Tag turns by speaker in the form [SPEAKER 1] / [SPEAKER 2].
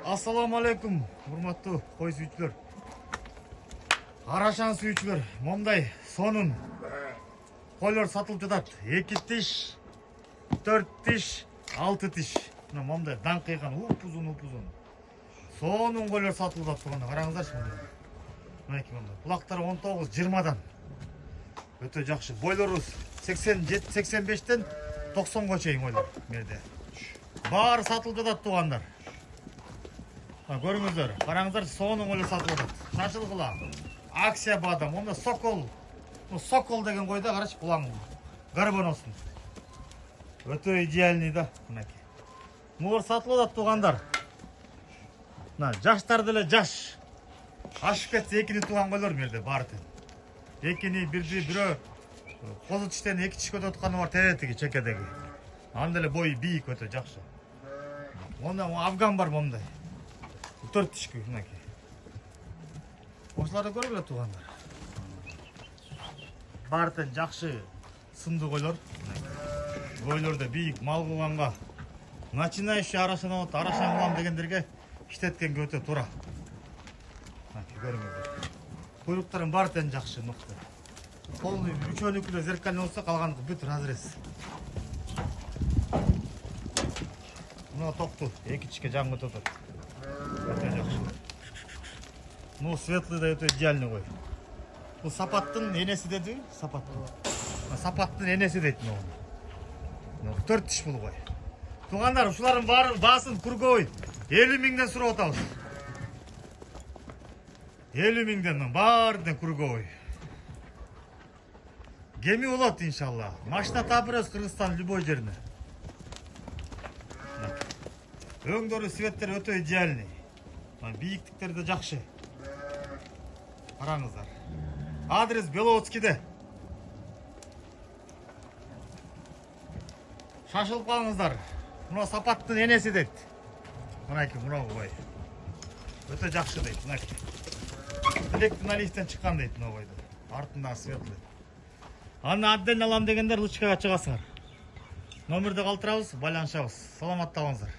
[SPEAKER 1] Ассаламу алейкум, урматтуу кой сүйүүчүлөр. Арашан сүйүүчүлөр, момдай сонун койлор сатылып жатат. 2 тиш, 4 тиш, 6 тиш. Мына момдай даңкыйган упузун. Сонун койлор сатылып жатат туганда. Караңыздарчы мына. Мынакей момдай. Булактары 19-20дан. Өтө жакшы. Бойлорубуз 87-85тен 90га чейин койлор мерде. Баары сатылып жатат тугандар. Көрүңүздөр, караңыздар, сонун койлор сатылып жатат. Шашылгыла. Акция бада, монда сокол. Сокол деген койда карачы булаң. Горбоносун. Өтө идеальный да, мынакей. Мулар сатылып жатат тугандар. Мына жаштар деле жаш. Ашып кетсе экини туган койлор мерде баары тең. Экини бирди бирөө козу тиштен 2 тиш көтө атканы бар теретиги чекедеги. Анда эле бою бийик өтө жакшы. Монда афган бар момдай. 4 тишки мынакей. Ошоларды көргүлө тугандар. Баары тең жакшы сындуу койлор. Койлордо бийик мал кылганга начинающий арашан кылам дегендерге иштеткенге өтө туура. Көрүңүздөр. Куйруктарын баары тең жакшы нукта. Полный үчөнүкү зеркальный болсо калгандыгы бүт разрез. Мына токту 2 тишке жаңы өтөт. Өтө жакшы. Ну светлый да өтө идеальный кой. Бул сапаттын энеси деди, сапат. Сапаттын энеси дейт муну. 4 тиш бул кой. Тугандар, ушулардын баары баасын кургой 50 миңден сурап атабыз. 50 миңден баардын кургой. Геми болот иншалла. Машина табырыз Кыргызстан любой жерине. Өңдөрү светтер өтө идеальный. Бийиктиктери да жакшы. Караңыздар. Адрес Беловодскийде. Шашылып калыңыздар. Мына сапаттын энеси дейт. Мынакей мына кой. Өтө жакшы дейт, мынакей. Электр наливтен чыккан дейт мына койдо. Артында светлый. Аны отдельно алам дегендер лучкага чыгасыңар. Номерди калтырабыз, байланышабыз. Саламатта болуңуздар.